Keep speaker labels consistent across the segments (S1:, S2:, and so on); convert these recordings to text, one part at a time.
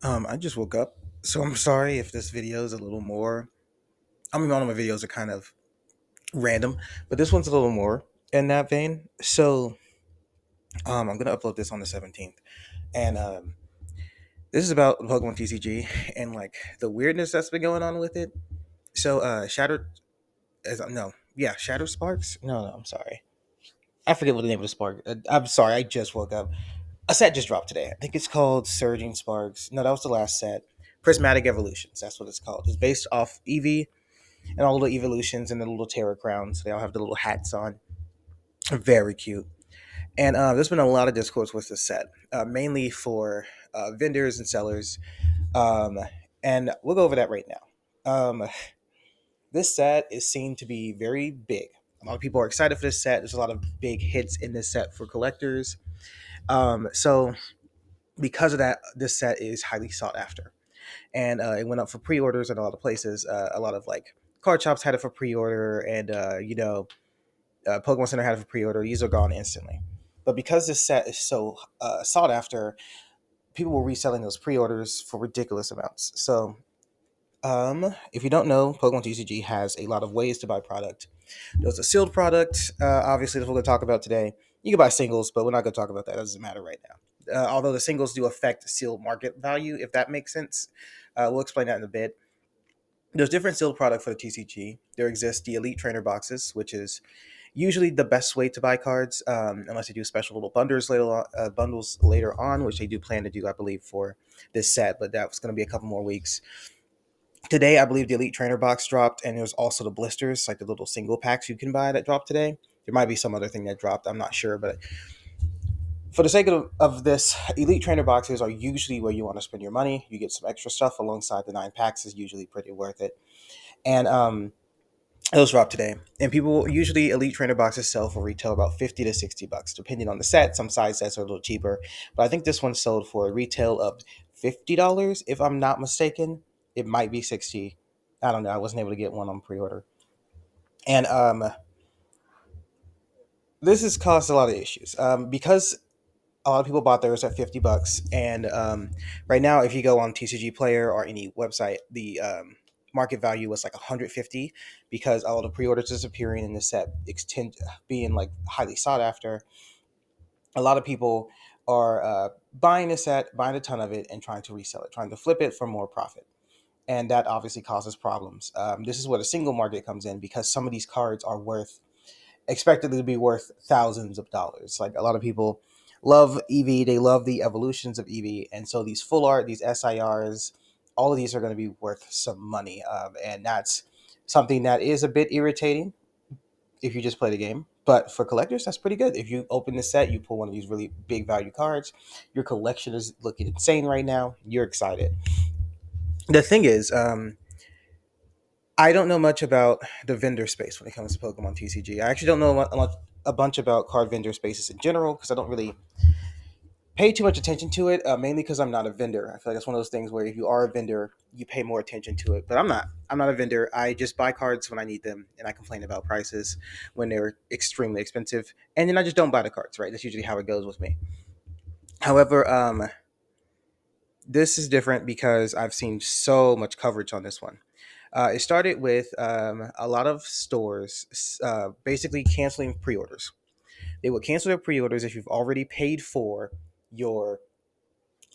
S1: I just woke up, so I'm sorry if this video is a little more. I mean, all of my videos are kind of random, but this one's a little more in that vein. I'm gonna upload this on the 17th, and this is about Pokemon TCG and like the weirdness that's been going on with it. Shattered, Shatter Sparks. No, I'm sorry, I forget what the name of the spark. I'm sorry, I just woke up. A set just dropped today. I think it's called Surging Sparks. No, that was the last set. Prismatic Evolutions. That's what it's called. It's based off Eevee and all the evolutions and the little terror crowns. They all have the little hats on. Very cute. And there's been a lot of discourse with this set, mainly for vendors and sellers. Um, and we'll go over that right now. This set is seen to be very big. A lot of people are excited for this set. There's a lot of big hits in this set for collectors. So because of that, this set is highly sought after, and it went up for pre-orders in a lot of places. A lot of like card shops had it for pre-order, and Pokemon Center had it for pre-order. These are gone instantly. But because this set is so sought after, people were reselling those pre-orders for ridiculous amounts. If you don't know, Pokemon TCG has a lot of ways to buy product. There's a sealed product. Obviously, that's what we're going to talk about today. You can buy singles, but we're not going to talk about that. That doesn't matter right now. Although the singles do affect sealed market value, if that makes sense. We'll explain that in a bit. There's different sealed product for the TCG. There exists the Elite Trainer boxes, which is usually the best way to buy cards, unless they do special little bundles later on, which they do plan to do, I believe, for this set. But that was going to be a couple more weeks. Today, I believe the Elite Trainer box dropped, and there's also the blisters, like the little single packs you can buy that dropped today. There might be some other thing that dropped. I'm not sure, but for the sake of this, Elite Trainer boxes are usually where you want to spend your money. You get some extra stuff alongside the 9 packs is usually pretty worth it. And those drop today, and people usually Elite Trainer boxes sell for retail about $50 to $60, depending on the set. Some size sets are a little cheaper, but I think this one sold for a retail of $50, if I'm not mistaken. It might be 60. I don't know. I wasn't able to get one on pre-order, and this has caused a lot of issues because a lot of people bought theirs at $50, and right now, if you go on TCG Player or any website, the market value was like 150 because all the pre-orders disappearing and the set extend being like highly sought after. A lot of people are buying a set, buying a ton of it, and trying to resell it, trying to flip it for more profit. And that obviously causes problems. This is where the single market comes in because some of these cards are expected to be worth thousands of dollars. Like a lot of people love EV, they love the evolutions of EV, and so these full art, these SIRs, all of these are going to be worth some money, and that's something that is a bit irritating if you just play the game. But for collectors, that's pretty good. If you open the set, you pull one of these really big value cards, your collection is looking insane right now. You're excited. The thing is, I don't know much about the vendor space when it comes to Pokemon TCG. I actually don't know a bunch about card vendor spaces in general because I don't really pay too much attention to it. Mainly because I'm not a vendor. I feel like it's one of those things where if you are a vendor, you pay more attention to it. But I'm not. I'm not a vendor. I just buy cards when I need them, and I complain about prices when they're extremely expensive, and then I just don't buy the cards. Right? That's usually how it goes with me. However, this is different because I've seen so much coverage on this one. It started with a lot of stores basically canceling pre-orders. They would cancel their pre-orders if you've already paid for your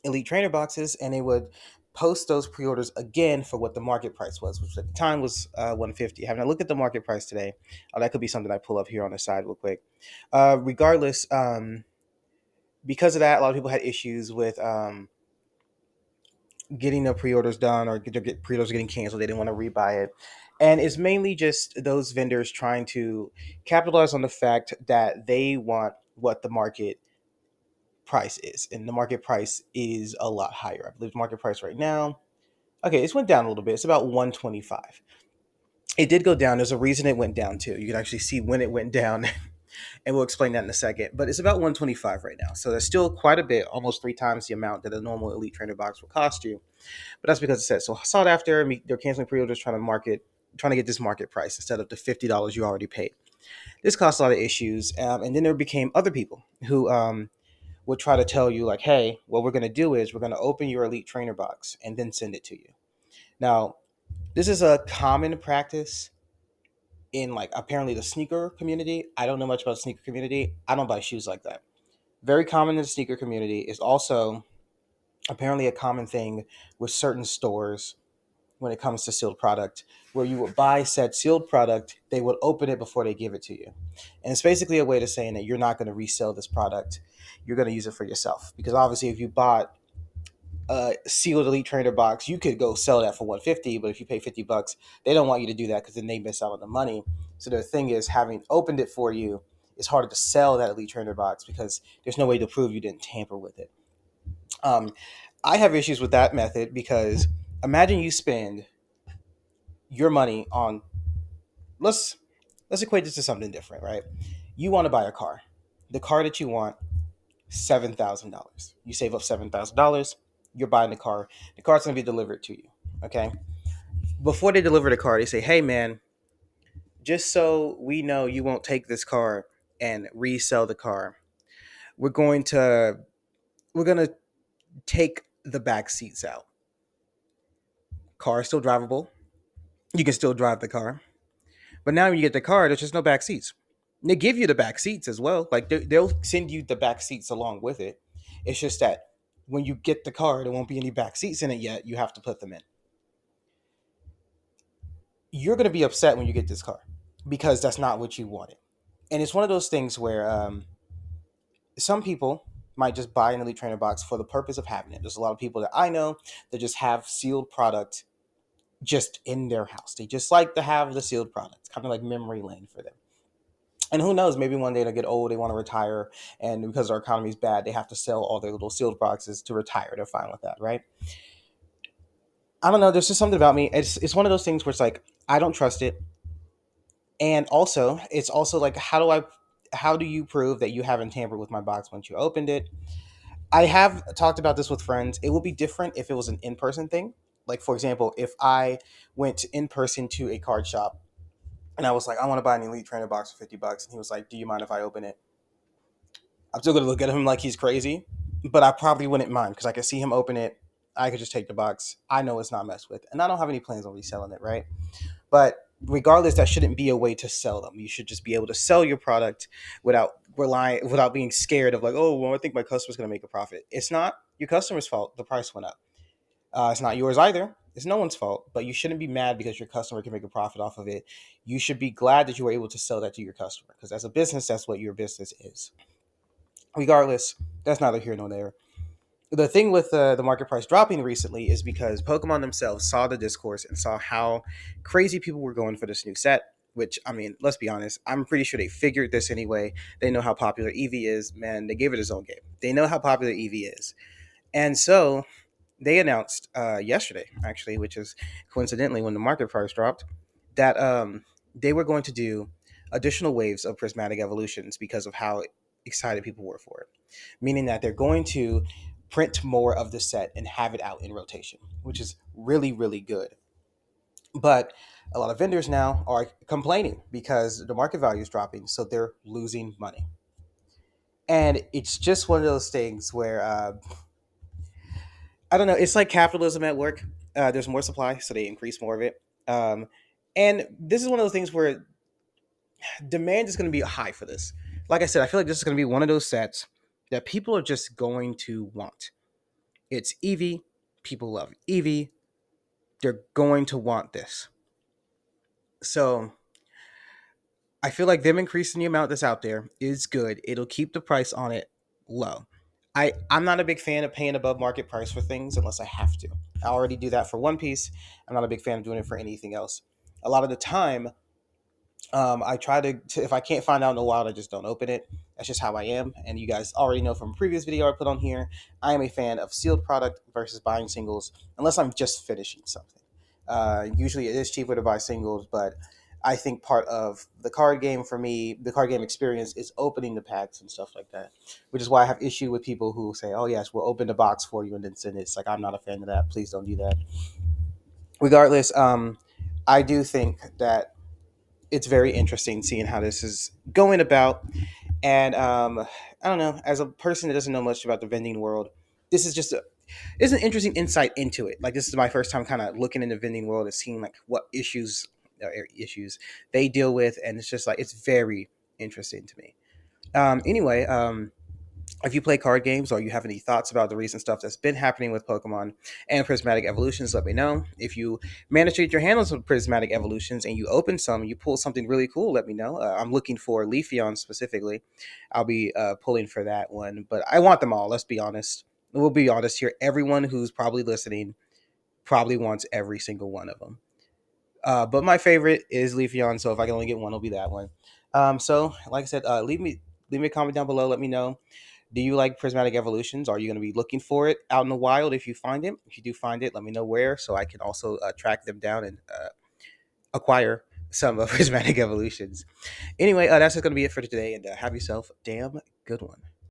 S1: Elite Trainer boxes, and they would post those pre-orders again for what the market price was, which at the time was 150. Having a look at the market price today, that could be something I pull up here on the side real quick. Regardless, because of that, a lot of people had issues with getting their pre-orders done or get pre-orders getting canceled. They didn't want to rebuy it, and it's mainly just those vendors trying to capitalize on the fact that they want what the market price is, and the market price is a lot higher. I believe the market price right now. Okay, it's went down a little bit. It's about 125. It did go down. There's a reason it went down too. You can actually see when it went down, and we'll explain that in a second. But it's about 125 right now, so that's still quite a bit, almost 3 times the amount that a normal Elite Trainer box will cost you. But that's because it says so sought after. They're canceling pre-orders, trying to get this market price instead of the $50 you already paid. This caused a lot of issues, and then there became other people who would try to tell you like, hey, what we're going to do is we're going to open your elite trainer box and then send it to you. Now, this is a common practice in like apparently the sneaker community. I don't know much about the sneaker community. I don't buy shoes like that. Very common in the sneaker community is also apparently a common thing with certain stores when it comes to sealed product, where you would buy said sealed product, they would open it before they give it to you. And it's basically a way to saying that you're not going to resell this product. You're going to use it for yourself. Because obviously, if you bought a sealed Elite Trainer box, you could go sell that for 150, but if you pay 50 bucks, they don't want you to do that because then they miss out on the money. So the thing is, having opened it for you, it's harder to sell that Elite Trainer box because there's no way to prove you didn't tamper with it. Um, I have issues with that method because imagine you spend your money on let's let's equate this to something different, right? You want to buy a car. The car that you want, $7,000. You save up $7,000. You're buying the car. The car's gonna be delivered to you. Okay. Before they deliver the car, they say, "Hey, man, just so we know you won't take this car and resell the car, we're going to we're gonna take the back seats out. Car is still drivable. You can still drive the car. But now when you get the car, there's just no back seats. They give you the back seats as well. Like they'll send you the back seats along with it. It's just that when you get the car, there won't be any back seats in it yet. You have to put them in. You're going to be upset when you get this car because that's not what you wanted. And it's one of those things where some people might just buy an Elite Trainer box for the purpose of having it. There's a lot of people that I know that just have sealed product just in their house. They just like to have the sealed product, kind of like memory lane for them. And who knows, maybe one day they'll get old, they want to retire, and because our economy is bad, they have to sell all their little sealed boxes to retire. They're fine with that, right? I don't know. There's just something about me. It's one of those things where it's like I don't trust it, and also it's also like how do you prove that you haven't tampered with my box once you opened it? I have talked about this with friends. It would be different if it was an in person thing. Like for example, if I went in person to a card shop and I was like, I want to buy an Elite Trainer box for 50 bucks, and he was like, do you mind if I open it? I'm still gonna look at him like he's crazy, but I probably wouldn't mind because I could see him open it. I could just take the box. I know it's not messed with, and I don't have any plans on reselling it, right? But regardless, that shouldn't be a way to sell them. You should just be able to sell your product without being scared of like, oh, well, I think my customer's gonna make a profit. It's not your customer's fault. The price went up. It's not yours either. It's no one's fault. But you shouldn't be mad because your customer can make a profit off of it. You should be glad that you were able to sell that to your customer because as a business, that's what your business is. Regardless, that's neither here nor there. The thing with the market price dropping recently is because Pokemon themselves saw the discourse and saw how crazy people were going for this new set. Which, I mean, let's be honest, I'm pretty sure they figured this anyway. They know how popular Eevee is. Man, they gave it its own game. They know how popular Eevee is. And so they announced yesterday, actually, which is coincidentally when the market price dropped, that they were going to do additional waves of Prismatic Evolutions because of how excited people were for it. Meaning that they're going to print more of the set and have it out in rotation, which is really, really good. But a lot of vendors now are complaining because the market value is dropping, so they're losing money. And it's just one of those things where I don't know. It's like capitalism at work. There's more supply, so they increase more of it. Um, and this is one of those things where demand is going to be high for this. Like I said, I feel like this is going to be one of those sets that people are just going to want. It's Eevee. People love Eevee. They're going to want this. So I feel like them increasing the amount that's out there is good. It'll keep the price on it low. I'm not a big fan of paying above market price for things unless I have to. I already do that for One Piece. I'm not a big fan of doing it for anything else. A lot of the time, I try to if I can't find out in the wild, I just don't open it. That's just how I am. And you guys already know from a previous video I put on here, I am a fan of sealed product versus buying singles, unless I'm just finishing something. Usually it is cheaper to buy singles, but I think part of the card game for me, the card game experience, is opening the packs and stuff like that. Which is why I have issue with people who say, "Oh yes, we'll open the box for you and then send it." It's like I'm not a fan of that. Please don't do that. Regardless, I do think that it's very interesting seeing how this is going about. And I don't know, as a person that doesn't know much about the vending world, this is just it's an interesting insight into it. Like, this is my first time kind of looking in the vending world and seeing like what issues they deal with, and it's just like it's very interesting to me. Anyway, if you play card games or you have any thoughts about the recent stuff that's been happening with Pokemon and Prismatic Evolutions, let me know. If you manage to get your hands on some Prismatic Evolutions and you open some, you pull something really cool, let me know. I'm looking for Leafeon specifically. I'll be pulling for that one, but I want them all. Let's be honest. We'll be honest here. Everyone who's probably listening probably wants every single one of them. But my favorite is Leafeon, so if I can only get one, it'll be that one. So, like I said, leave me a comment down below. Let me know, do you like Prismatic Evolutions? Are you going to be looking for it out in the wild if you find it? If you do find it, let me know where so I can also track them down and acquire some of Prismatic Evolutions. Anyway, that's just going to be it for today, and have yourself a damn good one.